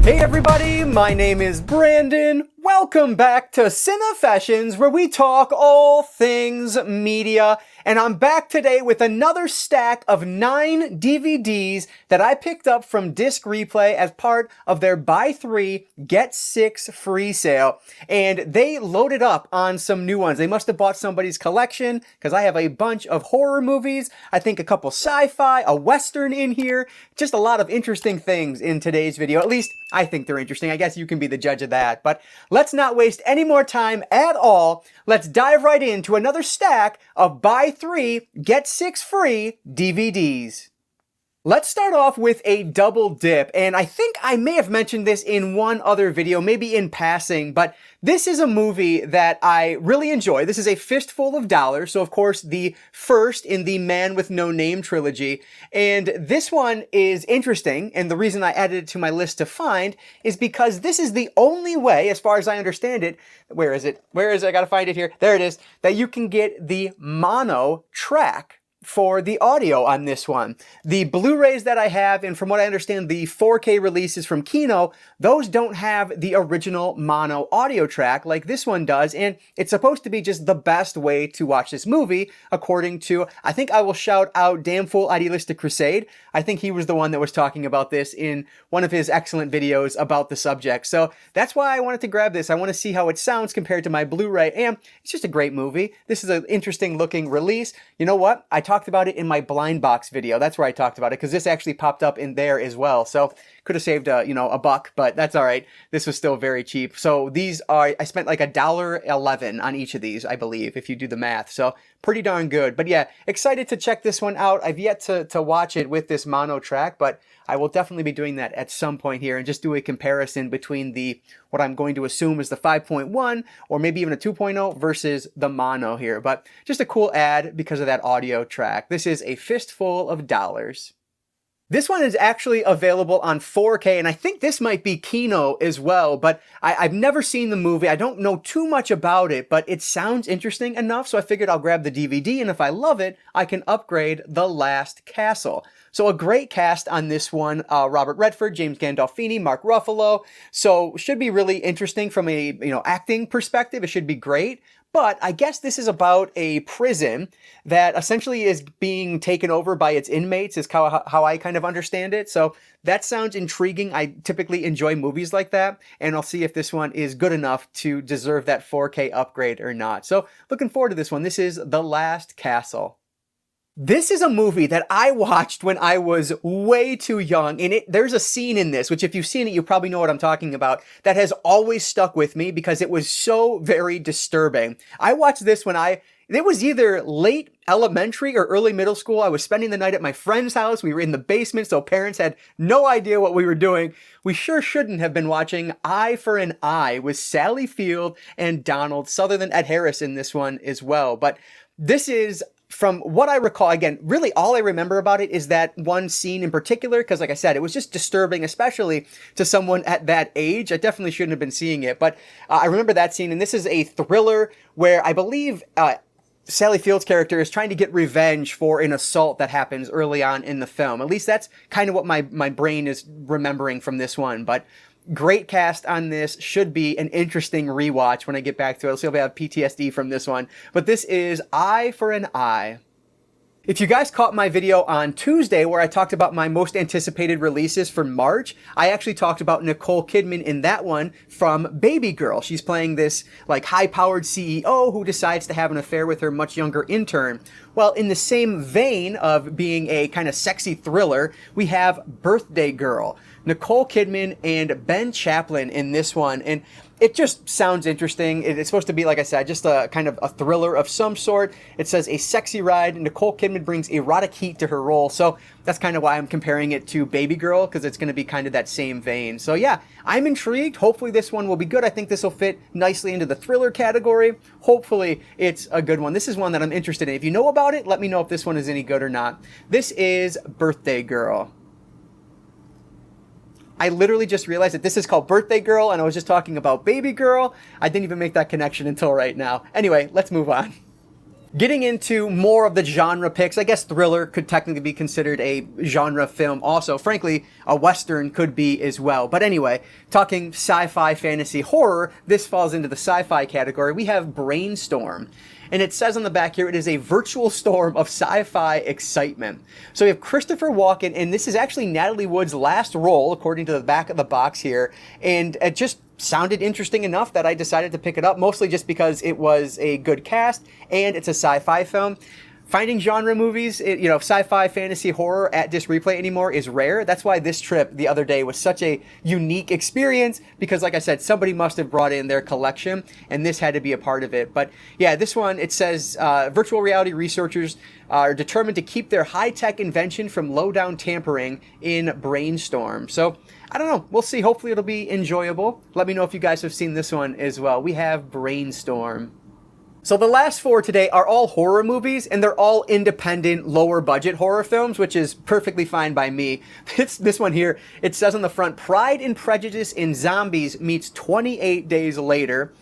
Hey everybody, my name is Brandon. Welcome back to Cinefessions, where we talk all things media. And I'm back today with another stack of 9 DVDs that I picked up from Disc Replay as part of their buy 3, get 6 free sale. And they loaded up on some new ones. They must have bought somebody's collection, because I have a bunch of horror movies, I think a couple sci-fi, a western in here, just a lot of interesting things in today's video. At least I think they're interesting. I guess you can be the judge of that. But let's not waste any more time at all. Let's dive right into another stack of buy 3, get 6 free DVDs. Let's start off with a double dip, and I think I may have mentioned this in one other video, maybe in passing, but this is a movie that I really enjoy. This is A Fistful of Dollars, so of course the first in the Man with No Name trilogy, and this one is interesting, and the reason I added it to my list to find is because this is the only way, as far as I understand it, where is it? I gotta find it here. There it is, that you can get the mono track for the audio on this one. The Blu-rays that I have, and from what I understand, the 4K releases from Kino, those don't have the original mono audio track like this one does, and it's supposed to be just the best way to watch this movie, according to, I think I will shout out Damn Fool Idealistic Crusade. I think he was the one that was talking about this in one of his excellent videos about the subject. So that's why I wanted to grab this. I want to see how it sounds compared to my Blu-ray, and it's just a great movie. This is an interesting looking release. You know what? I talked about it in my blind box video. That's where I talked about it, because this actually popped up in there as well. So could have saved a buck, but that's all right. This was still very cheap. So these are, I spent like $1.11 on each of these, I believe, if you do the math. So pretty darn good. But yeah, excited to check this one out. I've yet to watch it with this mono track, but I will definitely be doing that at some point here and just do a comparison between the, what I'm going to assume is the 5.1 or maybe even a 2.0 versus the mono here. But just a cool ad because of that audio track. This is A Fistful of Dollars. This one is actually available on 4K, and I think this might be Kino as well, but I've never seen the movie. I don't know too much about it, but it sounds interesting enough, so I figured I'll grab the DVD, and if I love it, I can upgrade The Last Castle. So a great cast on this one, Robert Redford, James Gandolfini, Mark Ruffalo, so should be really interesting from a acting perspective. It should be great. But I guess this is about a prison that essentially is being taken over by its inmates, is how I kind of understand it. So that sounds intriguing. I typically enjoy movies like that, and I'll see if this one is good enough to deserve that 4K upgrade or not. So looking forward to this one. This is The Last Castle. This is a movie that I watched when I was way too young, and there's a scene in this, which if you've seen it, you probably know what I'm talking about, that has always stuck with me because it was so very disturbing. I watched this when it was either late elementary or early middle school. I was spending the night at my friend's house. We were in the basement, so parents had no idea what we were doing. We sure shouldn't have been watching Eye for an Eye with Sally Field and Donald Sutherland, Ed Harris in this one as well. But this is, from what I recall, again, really all I remember about it is that one scene in particular, because like I said, it was just disturbing, especially to someone at that age. I definitely shouldn't have been seeing it, but I remember that scene, and this is a thriller where I believe Sally Field's character is trying to get revenge for an assault that happens early on in the film. At least that's kind of what my brain is remembering from this one, but great cast on this. Should be an interesting rewatch when I get back to it. I'll see if I have PTSD from this one. But this is Eye for an Eye. If you guys caught my video on Tuesday where I talked about my most anticipated releases for March, I actually talked about Nicole Kidman in that one from Baby Girl. She's playing this like high-powered CEO who decides to have an affair with her much younger intern. Well, in the same vein of being a kind of sexy thriller, we have Birthday Girl. Nicole Kidman and Ben Chaplin in this one, and it just sounds interesting. It's supposed to be, like I said, just a kind of a thriller of some sort. It says a sexy ride. Nicole Kidman brings erotic heat to her role, so that's kind of why I'm comparing it to Baby Girl, because it's going to be kind of that same vein. So yeah, I'm intrigued. Hopefully this one will be good. I think this will fit nicely into the thriller category. Hopefully it's a good one. This is one that I'm interested in. If you know about it, let me know if this one is any good or not. This is Birthday Girl. I literally just realized that this is called Birthday Girl, and I was just talking about Baby Girl. I didn't even make that connection until right now. Anyway, let's move on. Getting into more of the genre picks, I guess thriller could technically be considered a genre film also. Frankly, a Western could be as well. But anyway, talking sci-fi, fantasy, horror, this falls into the sci-fi category. We have Brainstorm. And it says on the back here, it is a virtual storm of sci-fi excitement. So we have Christopher Walken, and this is actually Natalie Wood's last role, according to the back of the box here. And it just sounded interesting enough that I decided to pick it up, mostly just because it was a good cast and it's a sci-fi film. Finding genre movies, sci-fi, fantasy, horror at Disc Replay anymore is rare. That's why this trip the other day was such a unique experience, because like I said, somebody must have brought in their collection and this had to be a part of it. But yeah, this one, it says virtual reality researchers are determined to keep their high-tech invention from low-down tampering in Brainstorm. So I don't know. We'll see. Hopefully it'll be enjoyable. Let me know if you guys have seen this one as well. We have Brainstorm. So the last four today are all horror movies, and they're all independent, lower-budget horror films, which is perfectly fine by me. This one here, it says on the front, Pride and Prejudice in Zombies meets 28 Days Later.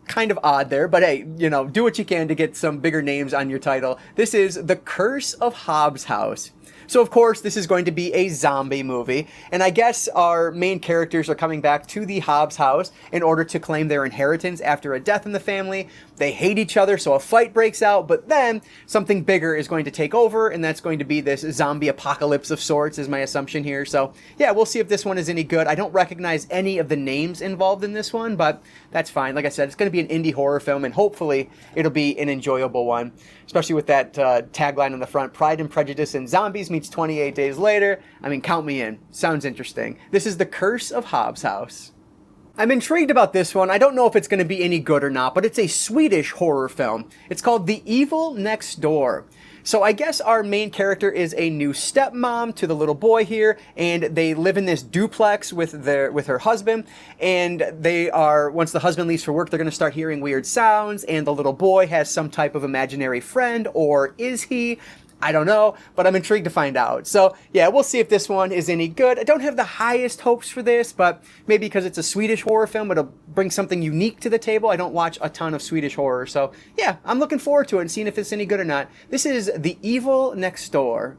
Kind of odd there, but hey, do what you can to get some bigger names on your title. This is The Curse of Hobbs House. So of course, this is going to be a zombie movie, and I guess our main characters are coming back to the Hobbs house in order to claim their inheritance after a death in the family. They hate each other, so a fight breaks out, but then something bigger is going to take over, and that's going to be this zombie apocalypse of sorts, is my assumption here. So yeah, we'll see if this one is any good. I don't recognize any of the names involved in this one, but that's fine. Like I said, it's going to be an indie horror film, and hopefully it'll be an enjoyable one, especially with that tagline on the front, Pride and Prejudice in Zombies meets 28 Days Later. I mean, count me in. Sounds interesting. This is The Curse of Hobbs House. I'm intrigued about this one. I don't know if it's going to be any good or not, but it's a Swedish horror film. It's called The Evil Next Door. So I guess our main character is a new stepmom to the little boy here, and they live in this duplex with her husband, and once the husband leaves for work, they're going to start hearing weird sounds, and the little boy has some type of imaginary friend, or is he? I don't know, but I'm intrigued to find out. So yeah, we'll see if this one is any good. I don't have the highest hopes for this, but maybe because it's a Swedish horror film, it'll bring something unique to the table. I don't watch a ton of Swedish horror, so yeah, I'm looking forward to it and seeing if it's any good or not. This is The Evil Next Door.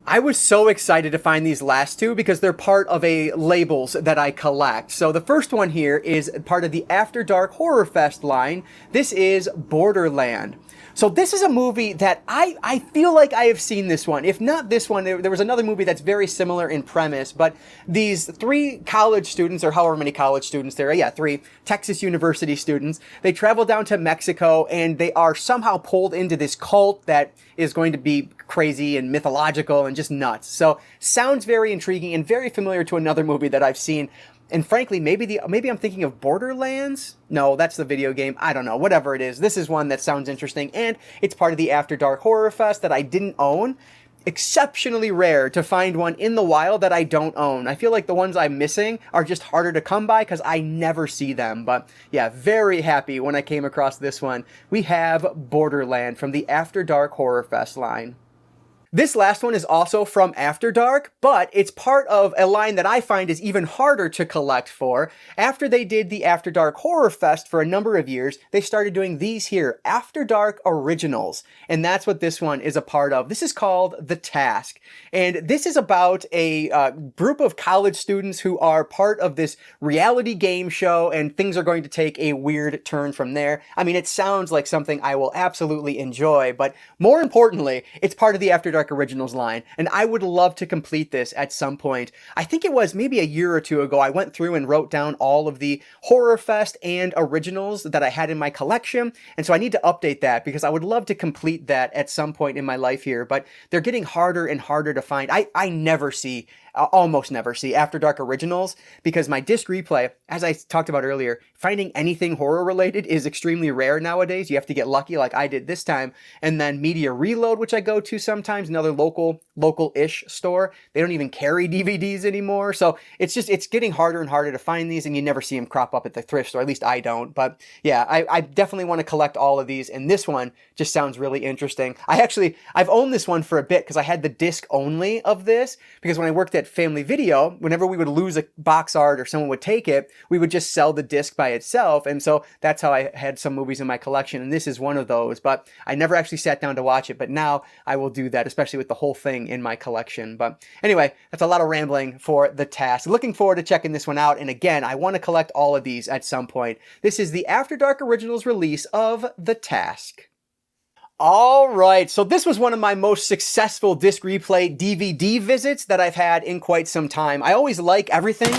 I was so excited to find these last two because they're part of a labels that I collect. So the first one here is part of the After Dark Horror Fest line. This is Borderland. So this is a movie that I feel like I have seen this one. If not this one, there was another movie that's very similar in premise, but these three college students, or however many college students there are, yeah, three Texas University students, they travel down to Mexico and they are somehow pulled into this cult that is going to be crazy and mythological and just nuts. So sounds very intriguing and very familiar to another movie that I've seen. And frankly, maybe I'm thinking of Borderlands? No, that's the video game. I don't know. Whatever it is. This is one that sounds interesting, and it's part of the After Dark Horror Fest that I didn't own. Exceptionally rare to find one in the wild that I don't own. I feel like the ones I'm missing are just harder to come by because I never see them. But yeah, very happy when I came across this one. We have Borderland from the After Dark Horror Fest line. This last one is also from After Dark, but it's part of a line that I find is even harder to collect for. After they did the After Dark Horror Fest for a number of years, they started doing these here, After Dark Originals, and that's what this one is a part of. This is called The Task, and this is about a group of college students who are part of this reality game show, and things are going to take a weird turn from there. I mean, it sounds like something I will absolutely enjoy, but more importantly, it's part of the After Dark Originals line, and I would love to complete this at some point. I think it was maybe a year or two ago, I went through and wrote down all of the Horror Fest and Originals that I had in my collection, and so I need to update that because I would love to complete that at some point in my life here, but they're getting harder and harder to find. I almost never see After Dark Originals because my disc replay, as I talked about earlier, finding anything horror related is extremely rare nowadays. You have to get lucky like I did this time. And then Media Reload, which I go to sometimes, another local local-ish store, they don't even carry DVDs anymore. So it's getting harder and harder to find these, and you never see them crop up at the thrift store. At least I don't. But yeah, I definitely want to collect all of these, and this one just sounds really interesting. I've owned this one for a bit because I had the disc only of this, because when I worked at Family Video, whenever we would lose a box art or someone would take it, we would just sell the disc by itself. And so that's how I had some movies in my collection, and this is one of those. But I never actually sat down to watch it, but now I will do that, especially with the whole thing in my collection. But anyway, that's a lot of rambling for the task. Looking forward to checking this one out. And again, I want to collect all of these at some point. This is the After Dark Originals release of The Task. All right, so this was one of my most successful disc replay DVD visits that I've had in quite some time. I always like everything.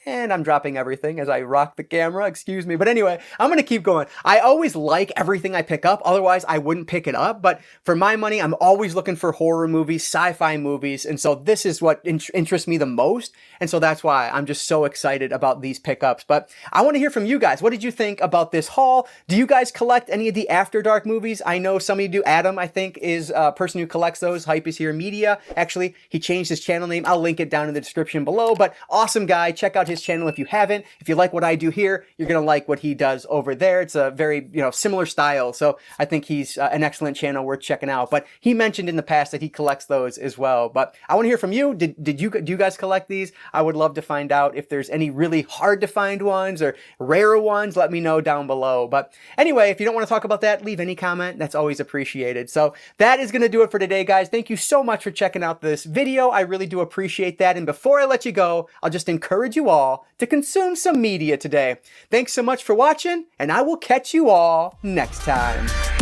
And I'm dropping everything as I rock the camera, excuse me. But anyway, I'm going to keep going. I always like everything I pick up, otherwise I wouldn't pick it up. But for my money, I'm always looking for horror movies, sci-fi movies. And so this is what interests me the most. And so that's why I'm just so excited about these pickups. But I want to hear from you guys. What did you think about this haul? Do you guys collect any of the After Dark movies? I know some of you do. Adam, I think, is a person who collects those. Hype is Here Media. Actually, he changed his channel name. I'll link it down in the description below. But awesome guy. Check out his channel if you haven't. If you like what I do here, you're going to like what he does over there. It's a very, similar style. So I think he's an excellent channel worth checking out. But he mentioned in the past that he collects those as well. But I want to hear from you. Do you guys collect these? I would love to find out if there's any really hard to find ones or rarer ones. Let me know down below. But anyway, if you don't want to talk about that, leave any comment. That's always appreciated. So that is going to do it for today, guys. Thank you so much for checking out this video. I really do appreciate that. And before I let you go, I'll just encourage you all to consume some media today. Thanks so much for watching, and I will catch you all next time.